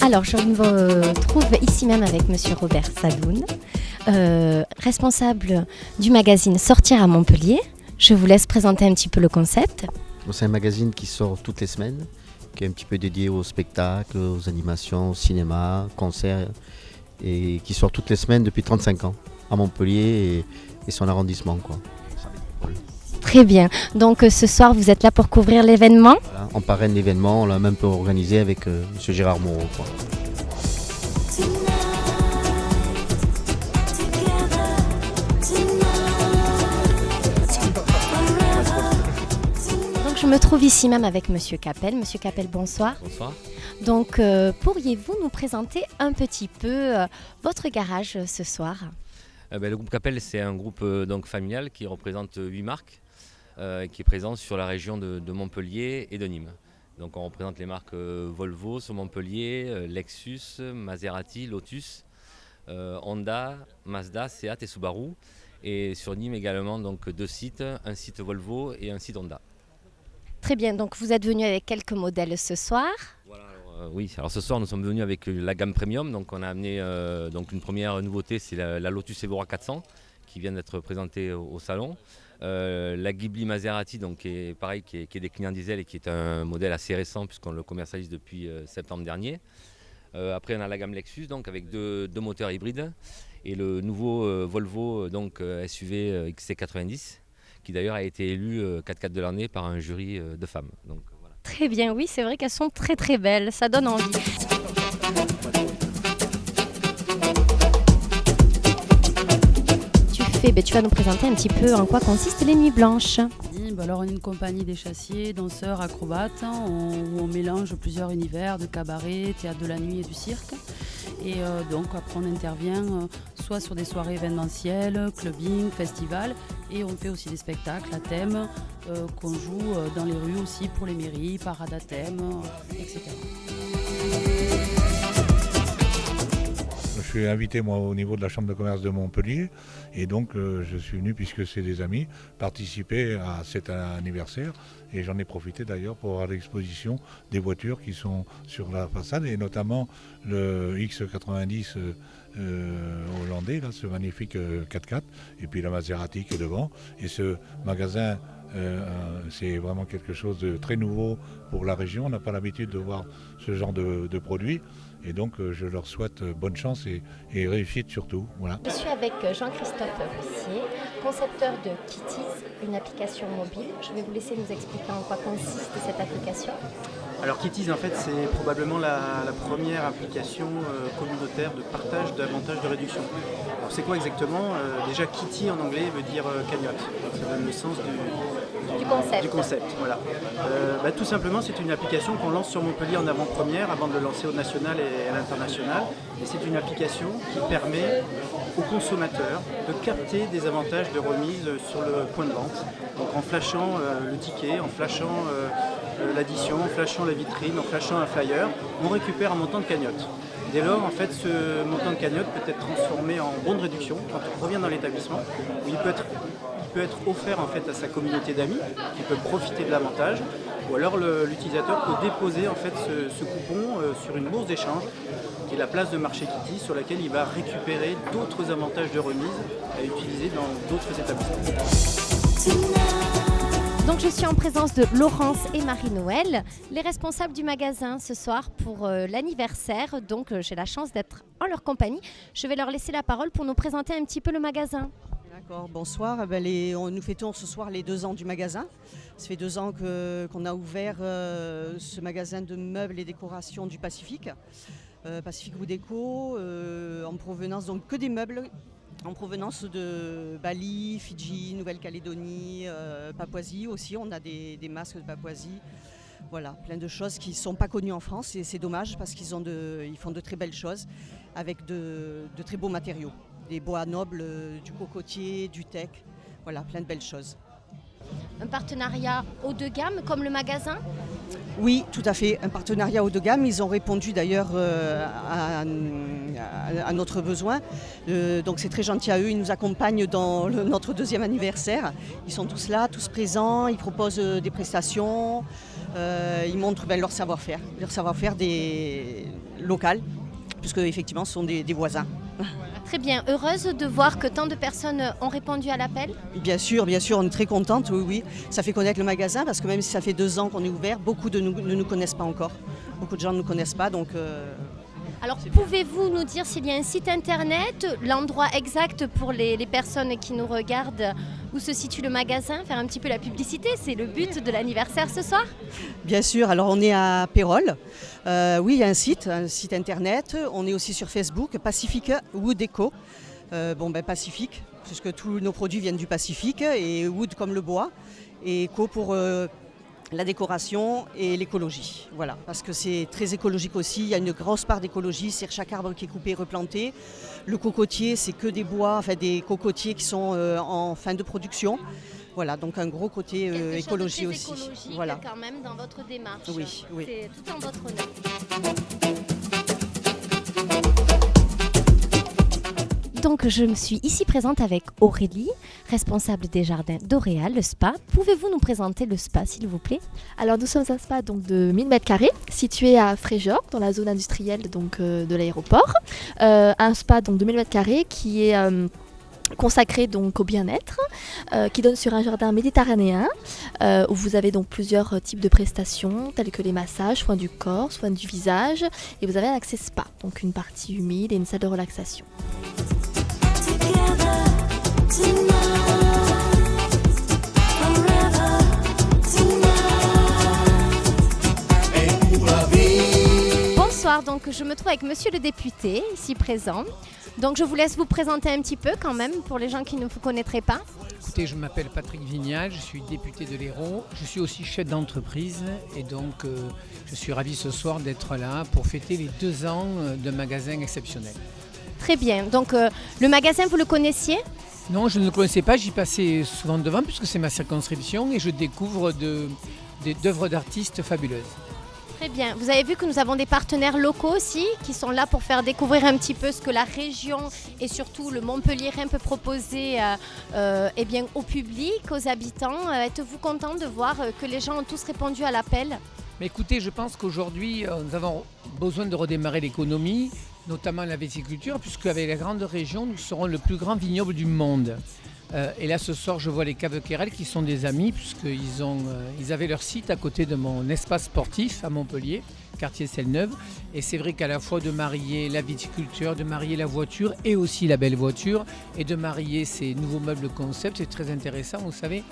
Alors, je me trouve ici même avec Monsieur Robert Sadoun, responsable du magazine Sortir à Montpellier. Je vous laisse présenter un petit peu le concept. C'est un magazine qui sort toutes les semaines, qui est un petit peu dédié aux spectacles, aux animations, au cinéma, concerts, et qui sort toutes les semaines depuis 35 ans à Montpellier et son arrondissement, quoi. Très bien. Donc ce soir, vous êtes là pour couvrir l'événement. Voilà, on parraine l'événement, on l'a même peu organisé avec M. Gérard Moreau, quoi. Donc je me trouve ici même avec Monsieur Capel. Monsieur Capel, bonsoir. Bonsoir. Donc pourriez-vous nous présenter un petit peu votre garage ce soir? Le groupe Capel, c'est un groupe donc familial qui représente 8 marques, qui est présent sur la région de Montpellier et de Nîmes. Donc on représente les marques Volvo sur Montpellier, Lexus, Maserati, Lotus, Honda, Mazda, Seat et Subaru. Et sur Nîmes également donc 2 sites, un site Volvo et un site Honda. Très bien, donc vous êtes venu avec quelques modèles ce soir. Voilà, oui, alors ce soir nous sommes venus avec la gamme premium, donc on a amené donc une première nouveauté, c'est la Lotus Evora 400 qui vient d'être présentée au salon. La Ghibli Maserati, donc qui est pareil, qui est décliné en diesel et qui est un modèle assez récent puisqu'on le commercialise depuis septembre dernier. Après on a la gamme Lexus donc avec deux moteurs hybrides et le nouveau Volvo donc SUV XC90 qui d'ailleurs a été élu 4x4 de l'année par un jury de femmes. Donc, voilà. Très bien, oui, c'est vrai qu'elles sont très très belles, ça donne envie. Tu vas nous présenter un petit peu en quoi consistent les Nuits Blanches. Alors on est une compagnie des chassiers, danseurs, acrobates, où on mélange plusieurs univers de cabaret, théâtre de la nuit et du cirque. Et donc après on intervient soit sur des soirées événementielles, clubbing, festivals, et on fait aussi des spectacles à thème qu'on joue dans les rues aussi pour les mairies, parades à thème, etc. Je suis invité moi au niveau de la Chambre de commerce de Montpellier et donc je suis venu puisque c'est des amis participer à cet anniversaire et j'en ai profité d'ailleurs pour voir l'exposition des voitures qui sont sur la façade et notamment le X90 hollandais, là, ce magnifique 4x4 et puis la Maserati qui est devant et ce magasin c'est vraiment quelque chose de très nouveau pour la région, on n'a pas l'habitude de voir ce genre de produits. Et donc je leur souhaite bonne chance et réussite surtout. Voilà. Je suis avec Jean-Christophe Roussier, concepteur de Kitties, une application mobile. Je vais vous laisser nous expliquer en quoi consiste cette application. Alors Kitties, en fait, c'est probablement la première application communautaire de partage d'avantages de réduction. Alors c'est quoi exactement Déjà Kitty en anglais veut dire cagnotte. Ça donne le sens du concept. Voilà. Tout simplement, c'est une application qu'on lance sur Montpellier en avant-première avant de le lancer au national et à l'international. Et c'est une application qui permet aux consommateurs de capter des avantages de remise sur le point de vente. Donc en flashant le ticket, en flashant l'addition, en flashant la vitrine, en flashant un flyer, on récupère un montant de cagnotte. Dès lors, en fait, ce montant de cagnotte peut être transformé en bon de réduction quand on revient dans l'établissement, où il peut être offert en fait à sa communauté d'amis qui peuvent profiter de l'avantage, ou alors l'utilisateur peut déposer en fait ce coupon sur une bourse d'échange qui est la place de marché Kitty sur laquelle il va récupérer d'autres avantages de remise à utiliser dans d'autres établissements. Donc je suis en présence de Laurence et Marie-Noël, les responsables du magasin ce soir pour l'anniversaire. Donc j'ai la chance d'être en leur compagnie. Je vais leur laisser la parole pour nous présenter un petit peu le magasin. D'accord, bonsoir. Nous fêtons ce soir les 2 ans du magasin. Ça fait 2 ans qu'on a ouvert ce magasin de meubles et décorations du Pacifique. Pacifique Wood Déco, en provenance donc que des meubles en provenance de Bali, Fidji, Nouvelle-Calédonie, Papouasie aussi. On a des masques de Papouasie. Voilà, plein de choses qui ne sont pas connues en France et c'est dommage parce qu'ils font de très belles choses avec de très beaux matériaux. Des bois nobles, du cocotier, du teck, voilà, plein de belles choses. un partenariat haut de gamme comme le magasin? Oui, tout à fait, un partenariat haut de gamme. Ils ont répondu d'ailleurs à notre besoin. Donc c'est très gentil à eux, ils nous accompagnent dans notre 2e anniversaire. Ils sont tous là, tous présents, ils proposent des prestations, ils montrent leur savoir-faire des locales, puisque effectivement ce sont des voisins. Très bien, heureuse de voir que tant de personnes ont répondu à l'appel. Bien sûr, on est très contente, oui. Ça fait connaître le magasin parce que même si ça fait 2 ans qu'on est ouvert, beaucoup ne nous connaissent pas encore. Beaucoup de gens ne nous connaissent pas, donc... Alors pouvez-vous nous dire s'il y a un site internet, l'endroit exact pour les personnes qui nous regardent, où se situe le magasin, faire un petit peu la publicité, c'est le but de l'anniversaire ce soir? Bien sûr, alors on est à Pérols. Oui, il y a un site internet. On est aussi sur Facebook, Pacific Wood Eco. Pacifique, puisque tous nos produits viennent du Pacifique, et wood comme le bois, et eco pour la décoration et l'écologie. Voilà, parce que c'est très écologique aussi. Il y a une grosse part d'écologie, c'est chaque arbre qui est coupé et replanté. Le cocotier, c'est que des bois, des cocotiers qui sont en fin de production. Voilà, donc un gros côté écologie aussi. Quelque chose de très écologique voilà. Quand même dans votre démarche. Oui. C'est tout en votre honneur. Donc je me suis ici présente avec Aurélie, responsable des jardins d'Oréal, le spa. Pouvez-vous nous présenter le spa s'il vous plaît? Alors nous sommes un spa donc, de 1000 m², situé à Fréjord, dans la zone industrielle donc, de l'aéroport. Un spa donc, de 1000 m² qui est consacré donc, au bien-être, qui donne sur un jardin méditerranéen, où vous avez donc plusieurs types de prestations, telles que les massages, soins du corps, soins du visage, et vous avez un accès spa, donc une partie humide et une salle de relaxation. Bonsoir, donc je me trouve avec monsieur le député ici présent. Donc je vous laisse vous présenter un petit peu quand même pour les gens qui ne vous connaîtraient pas. Écoutez, je m'appelle Patrick Vignal, je suis député de l'Hérault, je suis aussi chef d'entreprise et donc je suis ravi ce soir d'être là pour fêter les 2 ans de magasin exceptionnel. Très bien, donc le magasin vous le connaissiez? Non, je ne le connaissais pas, j'y passais souvent devant puisque c'est ma circonscription et je découvre d'œuvres d'artistes fabuleuses. Très bien, vous avez vu que nous avons des partenaires locaux aussi qui sont là pour faire découvrir un petit peu ce que la région et surtout le Montpelliérain peut proposer au public, aux habitants. Êtes-vous content de voir que les gens ont tous répondu à l'appel? Mais écoutez, je pense qu'aujourd'hui nous avons besoin de redémarrer l'économie, notamment la viticulture, puisque avec la grande région, nous serons le plus grand vignoble du monde. Et là, ce soir, je vois les Caves Quérel qui sont des amis, puisqu'ils avaient leur site à côté de mon espace sportif à Montpellier, quartier Selle-Neuve. Et c'est vrai qu'à la fois de marier la viticulture, de marier la voiture et aussi la belle voiture, et de marier ces nouveaux meubles concept, c'est très intéressant. Vous savez,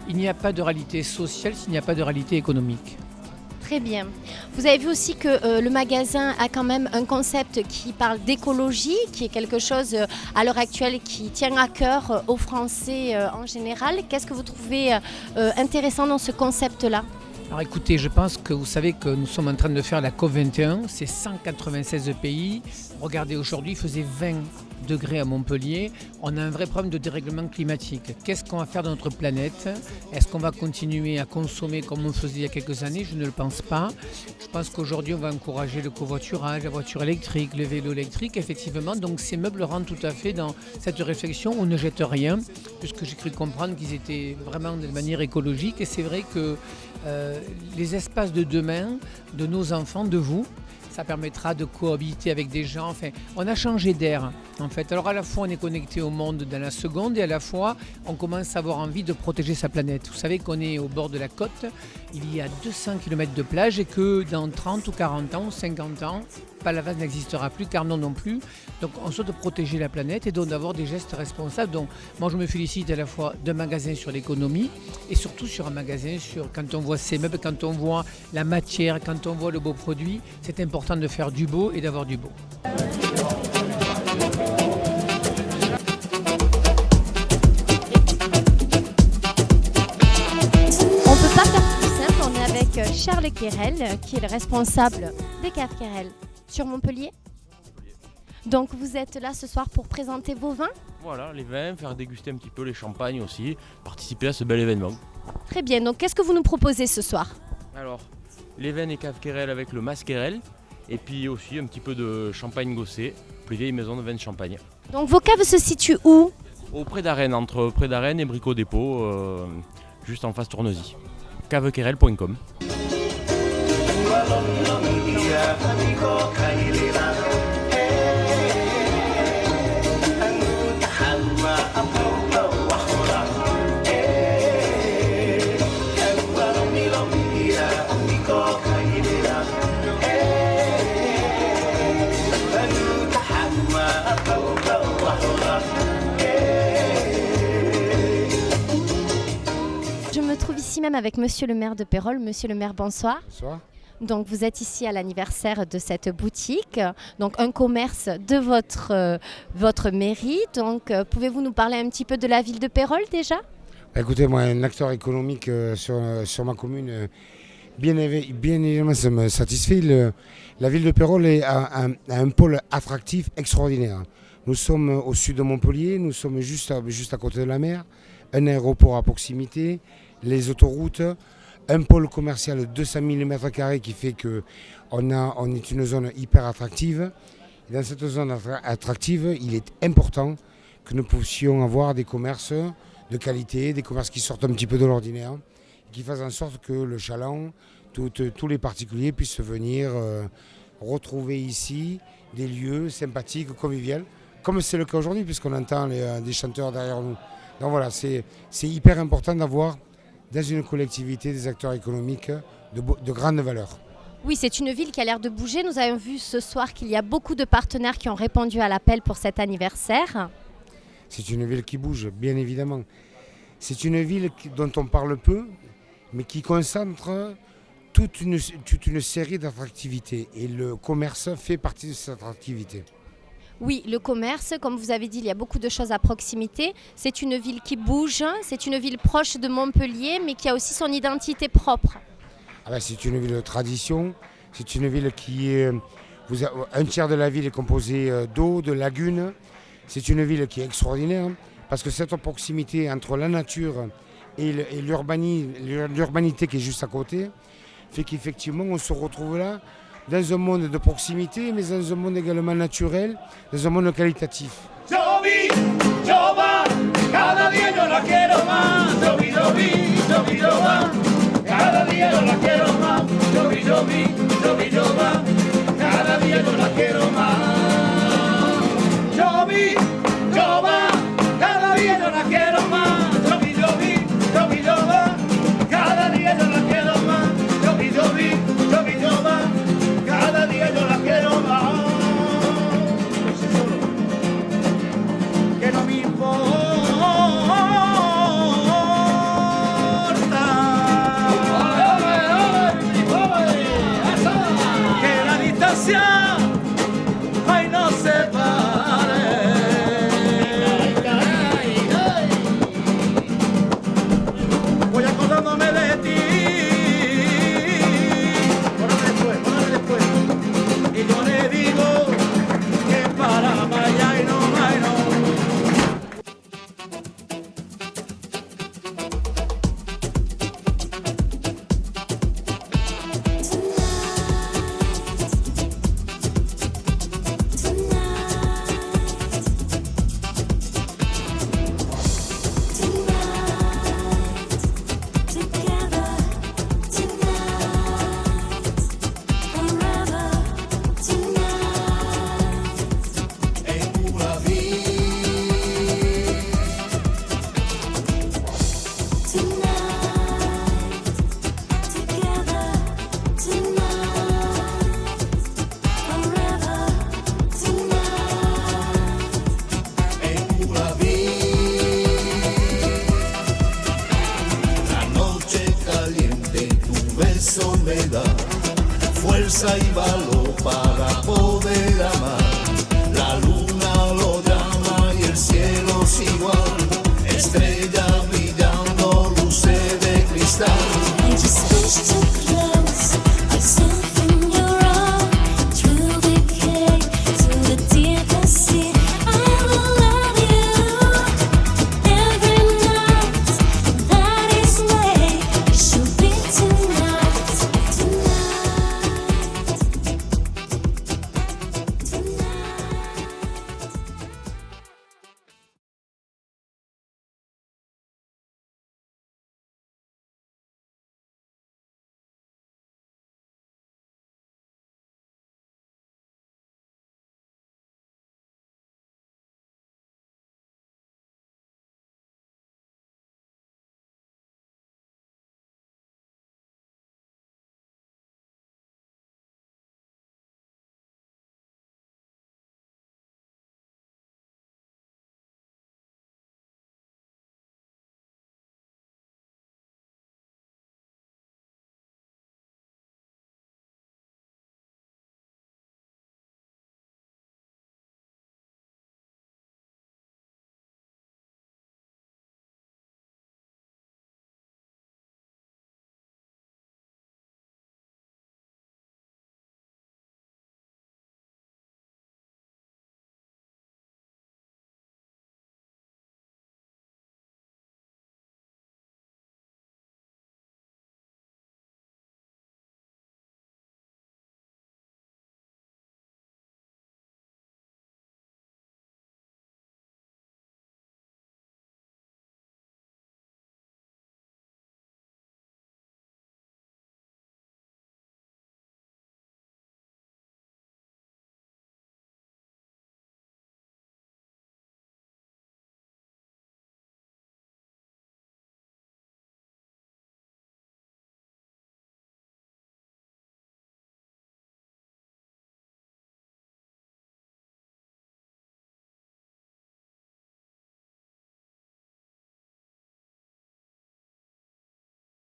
il n'y a pas de réalité sociale s'il n'y a pas de réalité économique. Très bien. Vous avez vu aussi que le magasin a quand même un concept qui parle d'écologie, qui est quelque chose à l'heure actuelle qui tient à cœur aux Français en général. Qu'est-ce que vous trouvez intéressant dans ce concept-là? Alors écoutez, je pense que vous savez que nous sommes en train de faire la COP21, c'est 196 pays. Regardez, aujourd'hui, il faisait 20 degrés à Montpellier. On a un vrai problème de dérèglement climatique. Qu'est-ce qu'on va faire de notre planète? Est-ce qu'on va continuer à consommer comme on faisait il y a quelques années? Je ne le pense pas. Je pense qu'aujourd'hui, on va encourager le covoiturage, la voiture électrique, le vélo électrique, effectivement. Donc ces meubles rentrent tout à fait dans cette réflexion. On ne jette rien, puisque j'ai cru comprendre qu'ils étaient vraiment de manière écologique. Et c'est vrai que les espaces de demain, de nos enfants, de vous, ça permettra de cohabiter avec des gens. Enfin, on a changé d'air, en fait. Alors, à la fois, on est connecté au monde dans la seconde et à la fois, on commence à avoir envie de protéger sa planète. Vous savez qu'on est au bord de la côte, il y a 200 km de plage et que dans 30 ou 40 ans ou 50 ans, Palavas n'existera plus, Carnon non plus. Donc, on souhaite protéger la planète et donc d'avoir des gestes responsables. Donc, moi, je me félicite à la fois d'un magasin sur l'économie et surtout sur un magasin sur quand on voit ces meubles, quand on voit la matière, quand on voit le beau produit, c'est important de faire du beau et d'avoir du beau. On ne peut pas faire plus simple, on est avec Charles Quérel, qui est le responsable des Caves Quérel sur Montpellier. Donc vous êtes là ce soir pour présenter vos vins? Voilà, les vins, faire déguster un petit peu les champagnes aussi, participer à ce bel événement. Très bien, donc qu'est-ce que vous nous proposez ce soir? Alors, les veines et cave querelle avec le masquerel, et puis aussi un petit peu de champagne gossé, plus vieille maison de vin de champagne. Donc vos caves se situent où? Auprès d'Arène, entre près d'Arène et Bricot Dépôt, juste en face Tournesy. cavequerel.com. Je me trouve ici même avec Monsieur le maire de Pérols. Monsieur le maire, bonsoir. Bonsoir. Donc vous êtes ici à l'anniversaire de cette boutique, donc un commerce de votre mairie. Donc pouvez-vous nous parler un petit peu de la ville de Pérols déjà? Écoutez, moi, un acteur économique sur ma commune, bien évidemment, ça me satisfait. La ville de Pérols a un pôle attractif extraordinaire. Nous sommes au sud de Montpellier, nous sommes juste à côté de la mer, un aéroport à proximité, les autoroutes, un pôle commercial de 200 000 m² qui fait qu'on est une zone hyper attractive. Et dans cette zone attractive, il est important que nous puissions avoir des commerces de qualité, des commerces qui sortent un petit peu de l'ordinaire, qui fassent en sorte que le chaland, tous les particuliers puissent venir retrouver ici des lieux sympathiques, conviviaux, comme c'est le cas aujourd'hui, puisqu'on entend des chanteurs derrière nous. Donc voilà, c'est hyper important d'avoir dans une collectivité des acteurs économiques de grande valeur. Oui, c'est une ville qui a l'air de bouger. Nous avons vu ce soir qu'il y a beaucoup de partenaires qui ont répondu à l'appel pour cet anniversaire. C'est une ville qui bouge, bien évidemment. C'est une ville dont on parle peu, mais qui concentre toute une série d'attractivités. Et le commerce fait partie de cette attractivité. Oui, le commerce, comme vous avez dit, il y a beaucoup de choses à proximité. C'est une ville qui bouge, c'est une ville proche de Montpellier, mais qui a aussi son identité propre. C'est une ville de tradition, c'est une ville qui est... un tiers de la ville est composé d'eau, de lagunes. C'est une ville qui est extraordinaire, parce que cette proximité entre la nature et l'urbanité qui est juste à côté, fait qu'effectivement on se retrouve là, dans un monde de proximité, mais dans un monde également naturel, dans un monde qualitatif. Fuerza y valor para poder amar. La luna lo llama y el cielo es igual. Estrella brillando, luces de cristal.